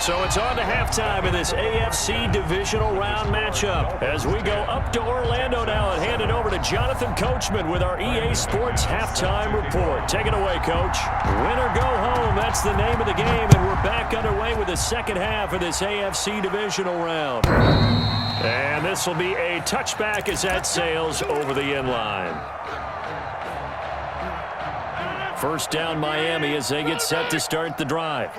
So it's on to halftime in this AFC divisional round matchup. As we go up to Orlando now and hand it over to Jonathan Coachman with our EA Sports halftime report. Take it away, Coach. Win or go home, that's the name of the game, and we're back underway with the second half of this AFC divisional round. And this will be a touchback as that sails over the end line. First down, Miami, as they get set to start the drive.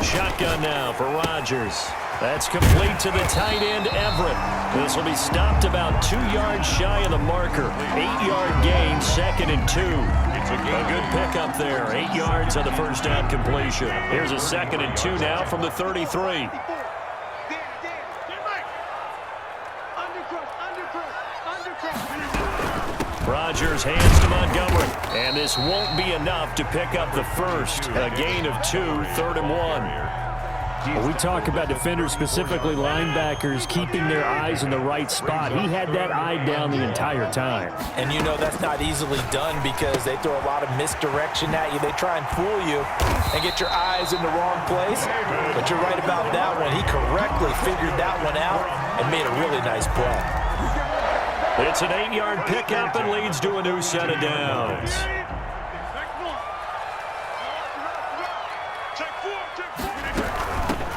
Shotgun now for Rodgers. That's complete to the tight end, Everett. This will be stopped about 2 yards shy of the marker. 8-yard gain, 2nd and 2. A good pickup there. 8 yards on the first down completion. Here's a 2nd and 2 now from the 33. Rodgers hands to Montgomery. And this won't be enough to pick up the first. A gain of 2, 3rd and 1. Well, we talk about defenders, specifically linebackers, keeping their eyes in the right spot. He had that eye down the entire time. And you know that's not easily done because they throw a lot of misdirection at you. They try and fool you and get your eyes in the wrong place. But you're right about that one. He correctly figured that one out and made a really nice play. It's an 8-yard pickup and leads to a new set of downs.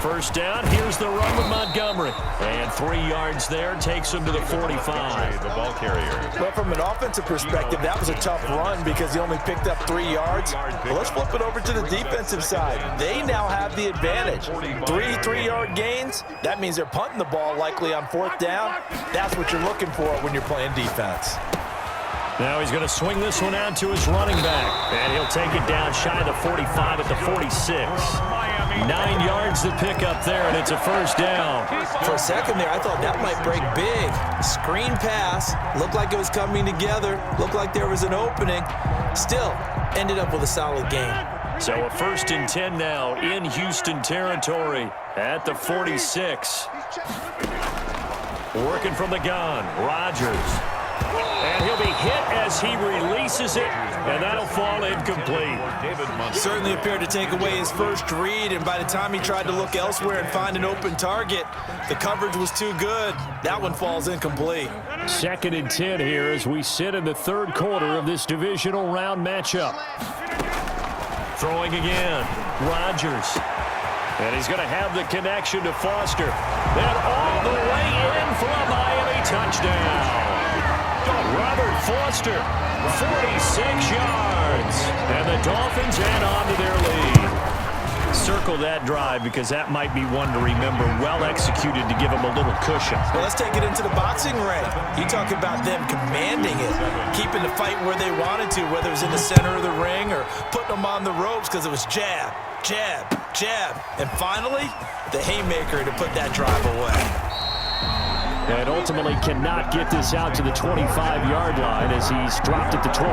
First down, here's the run with Montgomery. And 3 yards there takes him to the 45. The ball carrier. Well, from an offensive perspective, that was a tough run because he only picked up 3 yards. Well, let's flip it over to the defensive side. They now have the advantage. 3 3-yard gains. That means they're punting the ball likely on 4th down. That's what you're looking for when you're playing defense. Now he's going to swing this one out to his running back. And he'll take it down shy of the 45 at the 46. 9 yards to pick up there, and it's a first down. For a second there, I thought that might break big. Screen pass. Looked like it was coming together. Looked like there was an opening. Still, ended up with a solid game. So a 1st and 10 now in Houston territory at the 46. Working from the gun, Rodgers. And he'll be hit as he releases it, and that'll fall incomplete. Certainly appeared to take away his first read, and by the time he tried to look elsewhere and find an open target, the coverage was too good. That one falls incomplete. 2nd and 10 here as we sit in the 3rd quarter of this divisional round matchup. Throwing again, Rodgers. And he's going to have the connection to Foster. And all the way in for a Miami touchdown. Robert Foster, 46 yards. And the Dolphins add on to their lead. Circle that drive because that might be one to remember. Well executed to give them a little cushion. Well, let's take it into the boxing ring. You talk about them commanding it, keeping the fight where they wanted to, whether it was in the center of the ring or putting them on the ropes because it was jab, jab, jab. And finally, the haymaker to put that drive away. And ultimately cannot get this out to the 25-yard line as he's dropped at the 23.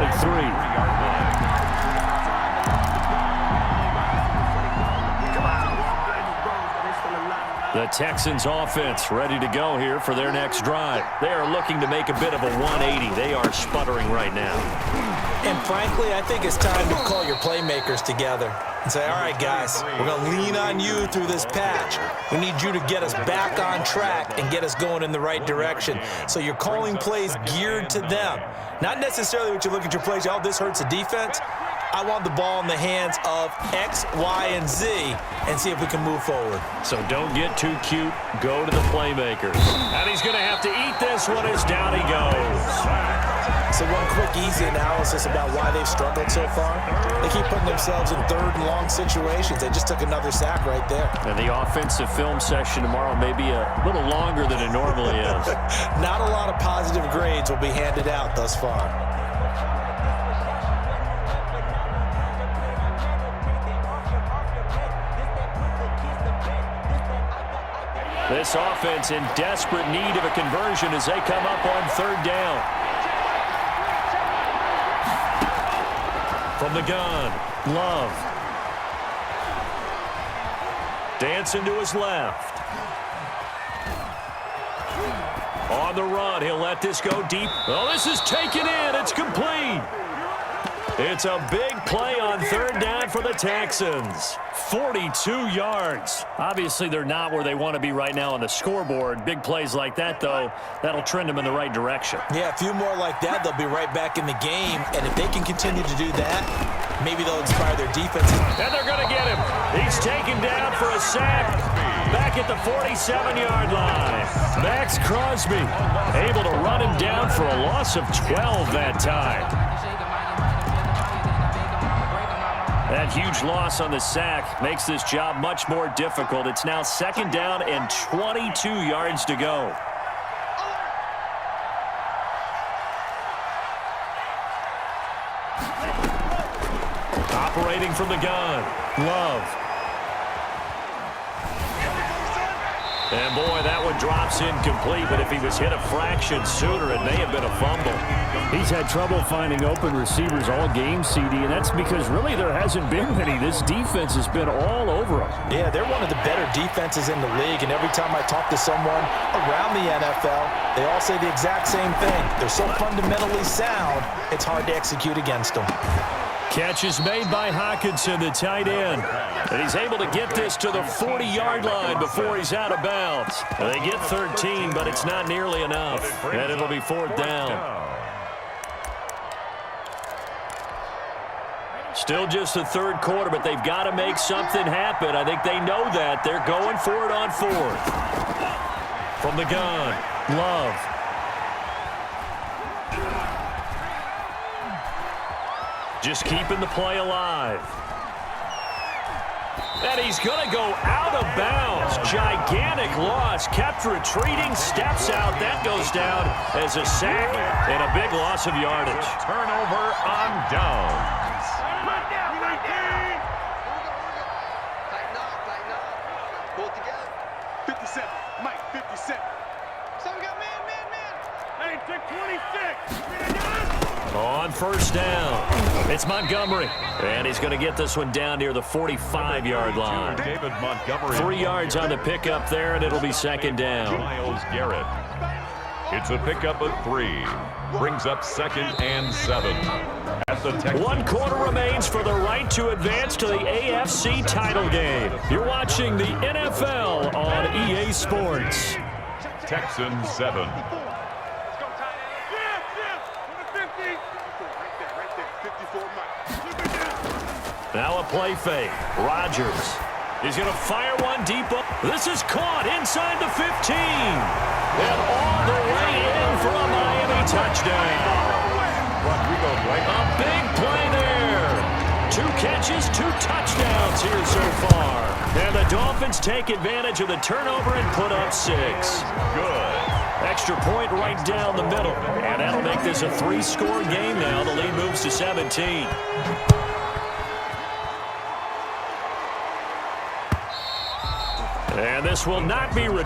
The Texans offense ready to go here for their next drive. They are looking to make a bit of a 180. They are sputtering right now. And frankly, I think it's time to call your playmakers together and say, all right, guys, we're going to lean on you through this patch. We need you to get us back on track and get us going in the right direction. So you're calling plays geared to them. Not necessarily what you look at your plays, oh, this hurts the defense. I want the ball in the hands of X, Y, and Z and see if we can move forward. So don't get too cute. Go to the playmakers. And he's going to have to eat this one as down he goes. So one quick, easy analysis about why they've struggled so far. They keep putting themselves in 3rd and long situations. They just took another sack right there. And the offensive film session tomorrow may be a little longer than it normally is. Not a lot of positive grades will be handed out thus far. This offense in desperate need of a conversion as they come up on 3rd down. From the gun, Love. Dancing to his left. On the run, he'll let this go deep. Oh, this is taken in. It's complete. It's a big play on third down for the Texans. 42 yards. Obviously, they're not where they want to be right now on the scoreboard. Big plays like that, though, that'll trend them in the right direction. Yeah, a few more like that, they'll be right back in the game. And if they can continue to do that, maybe they'll inspire their defense. And they're going to get him. He's taken down for a sack. Back at the 47-yard line. Max Crosby able to run him down for a loss of 12 that time. That huge loss on the sack makes this job much more difficult. It's now second down and 22 yards to go. Operating from the gun, Love. And, boy, that one drops incomplete, but if he was hit a fraction sooner, it may have been a fumble. He's had trouble finding open receivers all game, CD, and that's because really there hasn't been many. This defense has been all over him. Yeah, they're one of the better defenses in the league, and every time I talk to someone around the NFL, they all say the exact same thing. They're so fundamentally sound, it's hard to execute against them. Catch is made by Hockenson, the tight end. And he's able to get this to the 40-yard line before he's out of bounds. They get 13, but it's not nearly enough. And it'll be fourth down. Still just the third quarter, but they've got to make something happen. I think they know that. They're going for it on fourth. From the gun, Love. Just keeping the play alive. And he's going to go out of bounds. Gigantic loss. Kept retreating. Steps out. That goes down as a sack and a big loss of yardage. Turnover on downs. Tighten up. Pull it together. 57. Mike, 57. Someone got man. Hey, take 26. On first down, it's Montgomery. And he's going to get this one down near the 45-yard line. David Montgomery. 3 yards on the pickup there, and it'll be second down. Myles Garrett. It's a pickup of 3. Brings up 2nd and 7. At the Texans. 1 quarter remains for the right to advance to the AFC title game. You're watching the NFL on EA Sports. Texans 7. Now a play fake. Rodgers. He's going to fire one deep up. This is caught inside the 15. And all the way in for a Miami touchdown. A big play there. 2 catches, 2 touchdowns here so far. And the Dolphins take advantage of the turnover and put up 6. Good. Extra point right down the middle. And that'll make this a 3-score game now. The lead moves to 17. And this will not be returned.